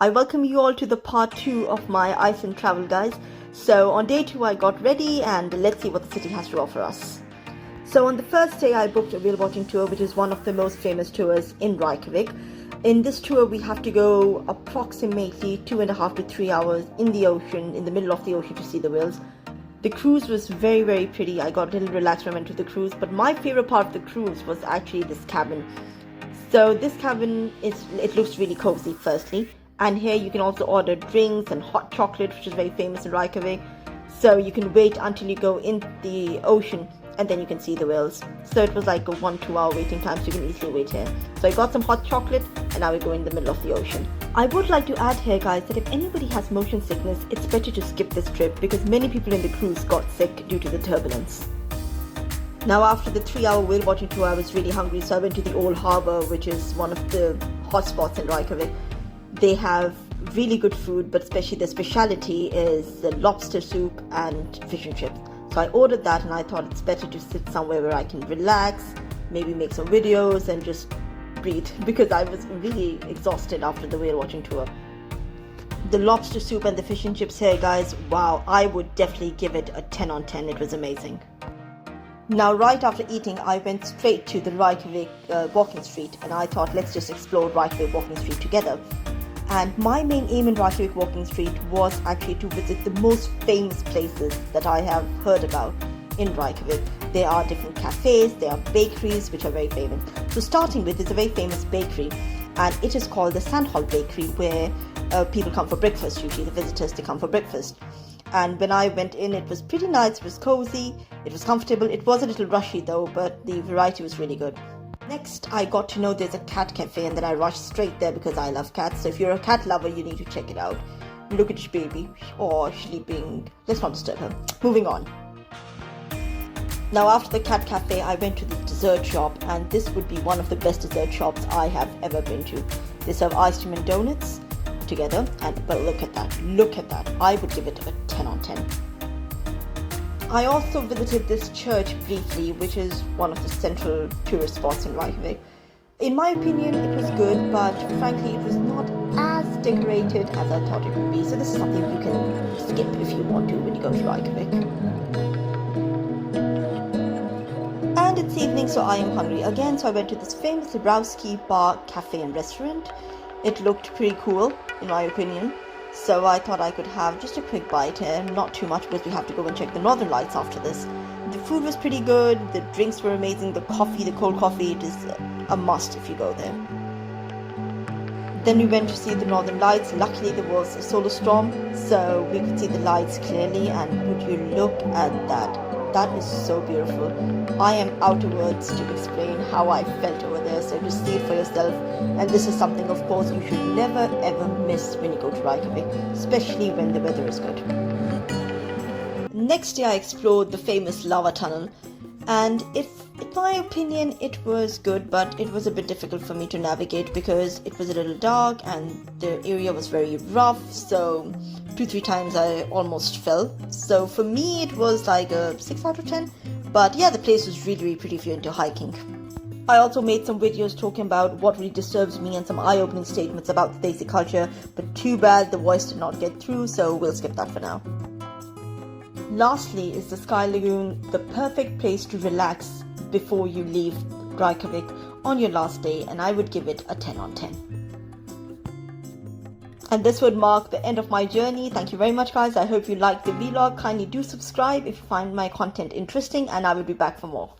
I welcome you all to the part 2 of my Iceland travel, guys. So on day 2 I got ready and let's see what the city has to offer us. So on the first day I booked a whale watching tour, which is one of the most famous tours in Reykjavik. In this tour we have to go approximately 2.5 to 3 hours in the ocean, in the middle of the ocean, to see the whales. The cruise was very, very pretty. I got a little relaxed when I went to the cruise, but my favorite part of the cruise was actually this cabin. So this cabin it looks really cozy firstly. And here you can also order drinks and hot chocolate, which is very famous in Reykjavik. So you can wait until you go in the ocean and then you can see the whales. So it was like a 1-2 hour waiting time, so you can easily wait here. So I got some hot chocolate and now we go in the middle of the ocean. I would like to add here, guys, that if anybody has motion sickness, it's better to skip this trip because many people in the cruise got sick due to the turbulence. Now after the 3-hour whale watching tour, I was really hungry, so I went to the old harbour, which is one of the hot spots in Reykjavik. They have really good food, but especially their speciality is the lobster soup and fish and chips. So I ordered that and I thought it's better to sit somewhere where I can relax, maybe make some videos and just breathe because I was really exhausted after the whale watching tour. The lobster soup and the fish and chips here, guys, wow, I would definitely give it a 10 on 10. It was amazing. Now right after eating I went straight to the Reykjavik walking street and I thought let's just explore Reykjavik walking street together. And my main aim in Reykjavik walking street was actually to visit the most famous places that I have heard about in Reykjavik. There are different cafes, there are bakeries which are very famous. So starting with, is a very famous bakery and it is called the Sandhall Bakery, where people come for breakfast. Usually the visitors, they come for breakfast. And when I went in, it was pretty nice, it was cozy, it was comfortable. It was a little rushy though, but the variety was really good. Next, I got to know there's a cat cafe and then I rushed straight there because I love cats. So if you're a cat lover, you need to check it out. Look at this baby. Oh, sleeping. Let's not disturb her. Moving on. Now after the cat cafe, I went to the dessert shop and this would be one of the best dessert shops I have ever been to. They serve ice cream and donuts together, but look at that. I would give it a 10 on 10. I also visited this church briefly, which is one of the central tourist spots in Reykjavik. In my opinion, it was good, but frankly, it was not as decorated as I thought it would be. So this is something you can skip if you want to when you go to Reykjavik. And it's evening, so I am hungry again. So I went to this famous Browski bar, cafe and restaurant. It looked pretty cool, in my opinion. So I thought I could have just a quick bite here, not too much because we have to go and check the northern lights after this. The food was pretty good, the drinks were amazing, the coffee, the cold coffee, it is a must if you go there. Then we went to see the northern lights. Luckily there was a solar storm, so we could see the lights clearly, and would you look at that. That is so beautiful. I am out of words to explain how I felt over there, so just see it for yourself. And this is something, of course, you should never ever miss when you go to Reykjavik, especially when the weather is good. Next day I explored the famous lava tunnel, and in my opinion it was good, but it was a bit difficult for me to navigate because it was a little dark and the area was very rough, so 2-3 times I almost fell. So for me it was like a 6 out of 10, but yeah, the place was really, really pretty if you're into hiking. I also made some videos talking about what really disturbs me and some eye-opening statements about the Desi culture, but too bad the voice did not get through, so we'll skip that for now. Lastly is the Sky Lagoon, the perfect place to relax before you leave Reykjavik on your last day, and I would give it a 10 on 10. And this would mark the end of my journey. Thank you very much, guys. I hope you liked the vlog. Kindly do subscribe if you find my content interesting, and I will be back for more.